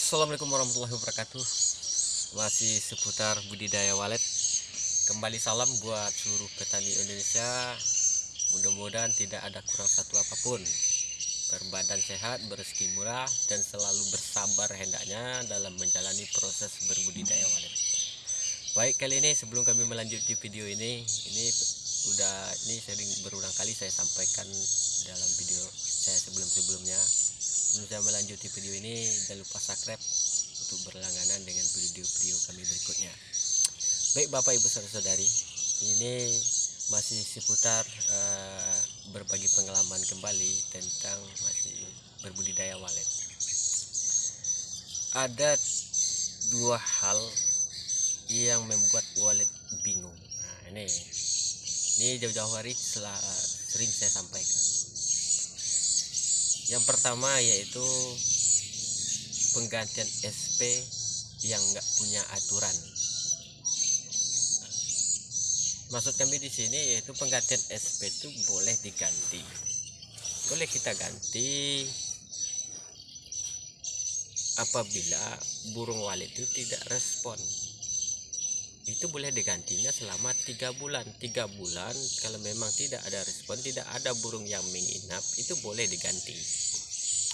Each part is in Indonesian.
Assalamualaikum warahmatullahi wabarakatuh. Masih seputar budidaya walet. Kembali salam buat seluruh petani Indonesia. Mudah-mudahan tidak ada kurang satu apapun. Berbadan sehat, berrezeki murah, dan selalu bersabar hendaknya dalam menjalani proses berbudidaya walet. Baik, kali ini sebelum kami melanjutkan video ini sering berulang kali saya sampaikan dalam video saya sebelumnya. Sebelum saya melanjutkan video ini, jangan lupa subscribe untuk berlangganan dengan video-video kami berikutnya. Baik Bapak Ibu Saudara-saudari, ini masih seputar berbagi pengalaman kembali tentang masih berbudidaya walet. Ada dua hal yang membuat walet bingung. Nah, ini jauh-jauh hari sering saya sampaikan. Yang pertama yaitu penggantian SP yang nggak punya aturan. Maksud kami di sini yaitu penggantian SP itu boleh diganti, boleh kita ganti apabila burung walet itu tidak respon. Itu boleh digantinya selama 3 bulan. 3 bulan kalau memang tidak ada respon, tidak ada burung yang menginap, itu boleh diganti.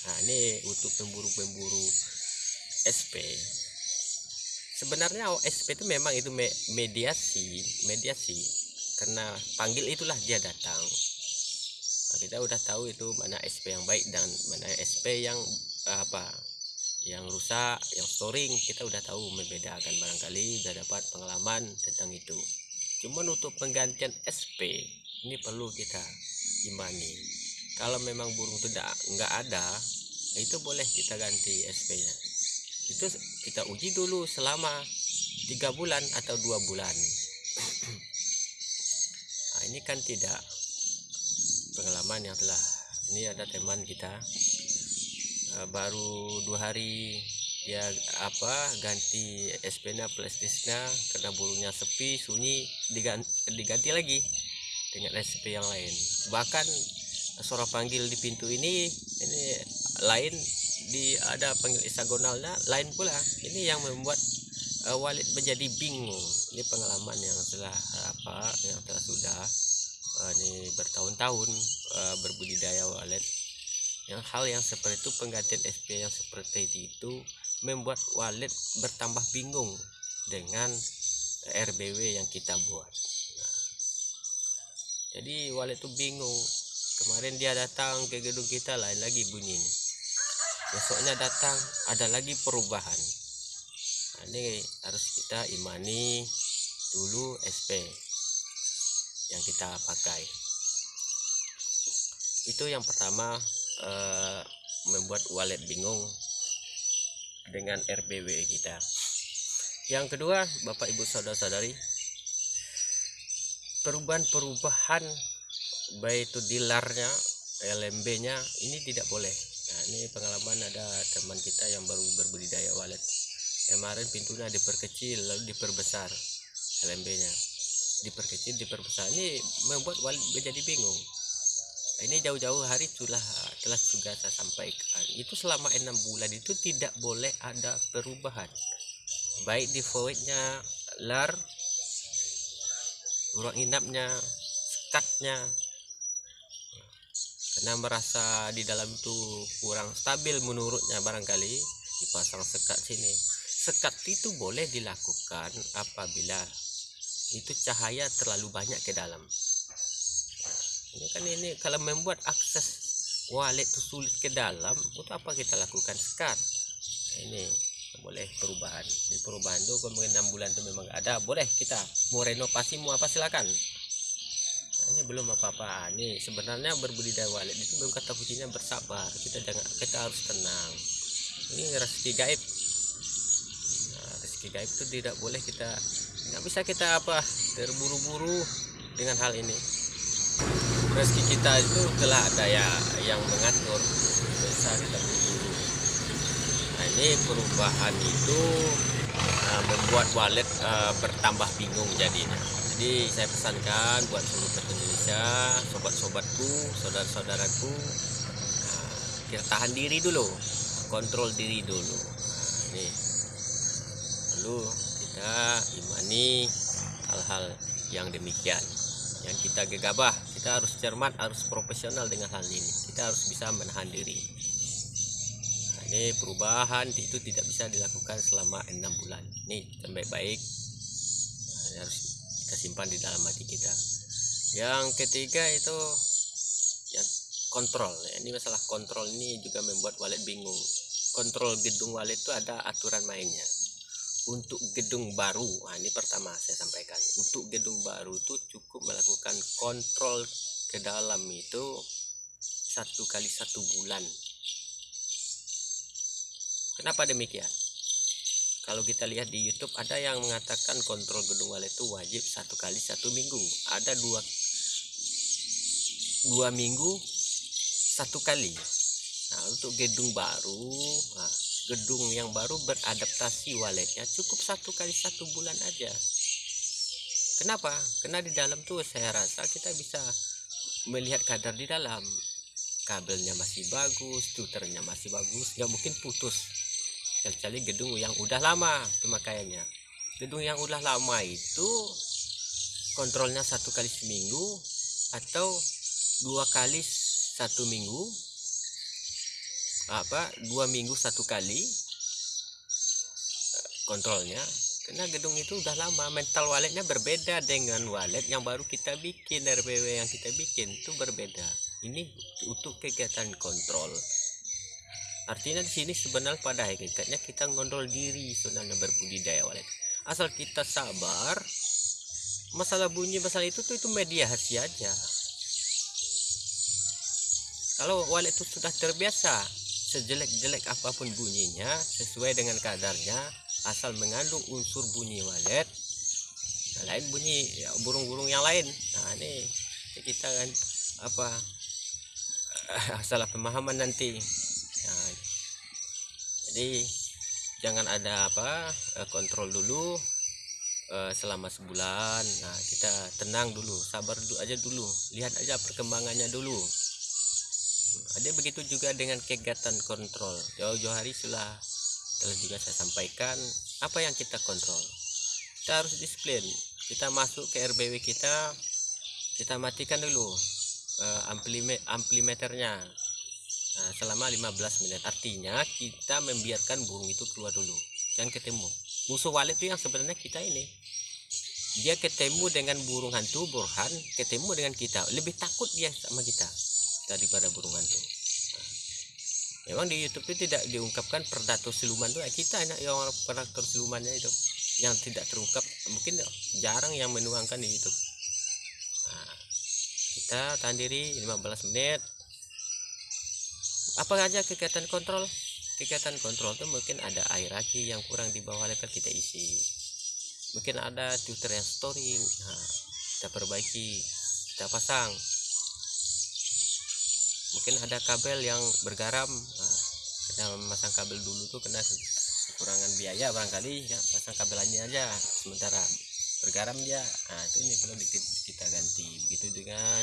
Nah, ini untuk pemburu-pemburu SP. Sebenarnya SP itu memang itu mediasi karena panggil itulah dia datang. Nah, kita udah tahu itu mana SP yang baik dan mana SP yang yang rusak, yang storing, kita udah tahu membedakan, barangkali udah dapat pengalaman tentang itu. Cuman untuk penggantian SP ini perlu kita imani. Kalau memang burung itu nggak ada, itu boleh kita ganti SP-nya. Itu kita uji dulu selama 3 bulan atau 2 bulan. Nah, ini kan tidak pengalaman yang telah ini ada teman kita baru 2 hari dia ganti SP-nya, plastisnya karena burungnya sepi, sunyi, diganti lagi dengan SP yang lain. Bahkan suara panggil di pintu ini lain, ada panggil hexagonalnya lain pula. Ini yang membuat walet menjadi bingung. Ini pengalaman yang telah sudah ini bertahun-tahun berbudidaya walet. Yang hal yang seperti itu, penggantian SP yang seperti itu membuat walet bertambah bingung dengan RBW yang kita buat. Nah, jadi walet itu bingung. Kemarin dia datang ke gedung kita, lain lagi bunyinya. Besoknya datang, ada lagi perubahan. Nah, ini harus kita imani dulu SP yang kita pakai. Itu yang pertama, membuat walet bingung dengan RBW kita. Yang kedua, Bapak Ibu Saudara-saudari, perubahan baik itu dilarnya, LMB-nya ini tidak boleh. Nah, ini pengalaman ada teman kita yang baru berbudidaya walet. Kemarin pintunya diperkecil lalu diperbesar, LMB-nya diperkecil diperbesar. Ini membuat walet menjadi bingung. Ini jauh-jauh hari telah juga saya sampaikan, itu selama 6 bulan itu tidak boleh ada perubahan, baik di voidnya, lar, ruang inapnya, sekatnya, karena merasa di dalam itu kurang stabil menurutnya, barangkali dipasang sekat sini. Sekat itu boleh dilakukan apabila itu cahaya terlalu banyak ke dalam. Ini kalau membuat akses walet itu sulit ke dalam, untuk apa kita lakukan sekat? Ini boleh perubahan. Di perubahan itu kalau mungkin 6 bulan itu memang ada, boleh kita mau renovasi mau apa silakan. Nah, ini belum apa-apa. Ini sebenarnya berbudidaya walet itu belum kata kuncinya bersabar. Kita harus tenang. Ini rezeki gaib. Nah, rezeki gaib itu tidak boleh nggak bisa kita terburu-buru dengan hal ini. Rezeki kita itu telah ada yang mengatur, bisa kita buru-buru. Nah, ini perubahan itu membuat walet bertambah bingung jadinya. Jadi saya pesankan buat seluruh petani Indonesia, sobat-sobatku, saudara-saudaraku, kita tahan diri dulu, kontrol diri dulu. nih. Lalu kita imani hal-hal yang demikian, yang kita gegabah. Kita harus cermat, harus profesional dengan hal ini. Kita harus bisa menahan diri. Nah, ini perubahan itu tidak bisa dilakukan selama 6 bulan. Ini yang baik-baik harus kita simpan di dalam hati kita. Yang ketiga itu yang kontrol. Ini masalah kontrol ini juga membuat walet bingung. Kontrol gedung walet itu ada aturan mainnya. Untuk gedung baru, nah ini pertama saya sampaikan, untuk gedung baru itu cukup melakukan kontrol ke dalam itu 1 kali 1 bulan. Kenapa demikian? Kalau kita lihat di YouTube ada yang mengatakan kontrol gedung walet itu wajib 1 kali 1 minggu, ada 2 minggu 1 kali. Nah, untuk gedung baru, gedung yang baru beradaptasi waletnya cukup 1 kali 1 bulan aja. Kenapa? Karena di dalam tuh saya rasa kita bisa melihat kadar di dalam, kabelnya masih bagus, tuternya masih bagus, nggak mungkin putus. Kecuali gedung yang udah lama pemakaiannya. Gedung yang udah lama itu kontrolnya 1 kali seminggu atau 2 kali 1 minggu, 2 minggu 1 kali kontrolnya. Karena gedung itu udah lama, mental waletnya berbeda dengan walet yang baru kita bikin, RBW yang kita bikin itu berbeda. Ini untuk kegiatan kontrol. Artinya di sini sebenarnya pada hakikatnya kita ngontrol diri sebenarnya berbudidaya walet. Asal kita sabar, masalah bunyi masalah itu mediasi aja. Kalau walet itu sudah terbiasa, sejelek-jelek apapun bunyinya sesuai dengan kadarnya, asal mengandung unsur bunyi walet, nah, lain bunyi ya, burung-burung yang lain. Nah ini kita kan salah pemahaman nanti. Nah, jadi jangan ada kontrol dulu selama sebulan. Nah kita tenang dulu, sabar dulu aja dulu, lihat aja perkembangannya dulu. Ada begitu juga dengan kegiatan kontrol. Jauh-jauh hari telah juga saya sampaikan apa yang kita kontrol. Kita harus disiplin. Kita masuk ke RBW kita matikan dulu amplimeternya selama 15 menit. Artinya kita membiarkan burung itu keluar dulu, jangan ketemu. Musuh walet itu yang sebenarnya kita ini. Dia ketemu dengan burung hantu, Burhan ketemu dengan kita, lebih takut dia sama kita daripada burung hantu. Memang di YouTube itu tidak diungkapkan predator siluman tuh kita enak yang predator silumannya itu yang tidak terungkap, mungkin jarang yang menuangkan di YouTube. Nah, kita tahan diri 15 menit. Apa aja kegiatan kontrol? Kegiatan kontrol itu mungkin ada air aki yang kurang di bawah level, kita isi. Mungkin ada tutor yang storing, nah, kita perbaiki, kita pasang. Mungkin ada kabel yang bergaram, nah, kita memasang kabel dulu tuh kena kekurangan biaya barangkali ya, pasang kabel lainnya aja sementara bergaram dia. Nah itu ini perlu kita ganti. Begitu dengan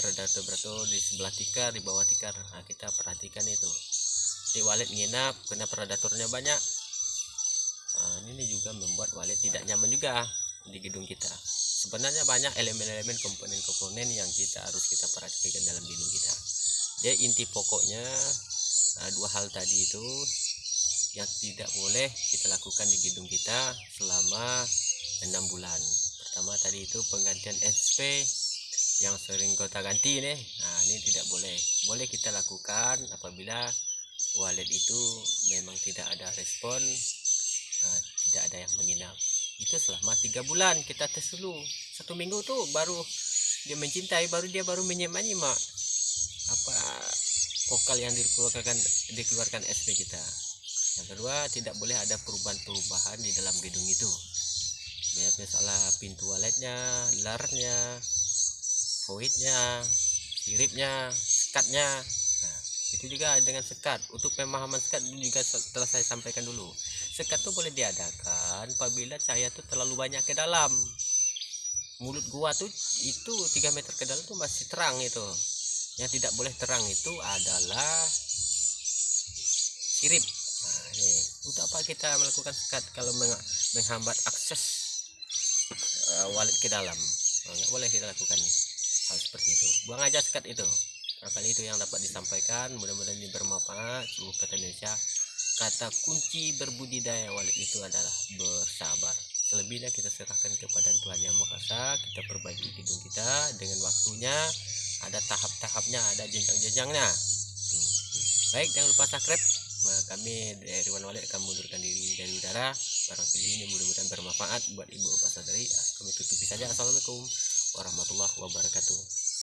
predator di sebelah tikar, di bawah tikar, nah kita perhatikan itu. Di walet nginap kena predatornya banyak, nah ini juga membuat walet tidak nyaman juga di gedung kita. Sebenarnya banyak elemen-elemen komponen-komponen yang kita harus kita perhatikan dalam gedung kita. Jadi inti pokoknya 2 hal tadi itu yang tidak boleh kita lakukan di gedung kita selama 6 bulan. Pertama tadi itu penggantian SP yang sering kita ganti nih. Nah ini tidak boleh. Boleh kita lakukan apabila walet itu memang tidak ada respon, tidak ada yang menginap. Itu selama 3 bulan kita tes dulu. 1 minggu tuh baru dia mencintai, baru menyimak vokal yang dikeluarkan SP kita. Yang kedua, tidak boleh ada perubahan-perubahan di dalam gedung itu. Misalnya pintu waletnya, larnya, voidnya, siripnya, sekatnya. Nah, itu juga dengan sekat. Untuk pemahaman sekat juga telah saya sampaikan dulu. Sekat itu boleh diadakan apabila cahaya itu terlalu banyak ke dalam. Mulut gua tuh itu 3 meter ke dalam tuh masih terang itu. Yang tidak boleh terang itu adalah sirip. Nah, ini Untuk apa kita melakukan sekat kalau menghambat akses wallet ke dalam? Nggak boleh kita lakukan hal seperti itu. Buang aja sekat itu. Nah, kali itu yang dapat disampaikan, mudah-mudahan ini bermanfaat seluruh petani Indonesia. Kata kunci berbudidaya wallet itu adalah bersabar. Selebihnya kita serahkan kepada Tuhan Yang Maha Esa. Kita perbaiki hidung kita dengan waktunya, ada tahap-tahapnya, ada jenjang-jenjangnya. Baik, jangan lupa subscribe. Kami dari Wan Walid akan mundurkan diri dari udara. Barang video ini mudah-mudahan bermanfaat buat ibu bapak saudari. Kami tutupi saja. Assalamualaikum warahmatullahi wabarakatuh.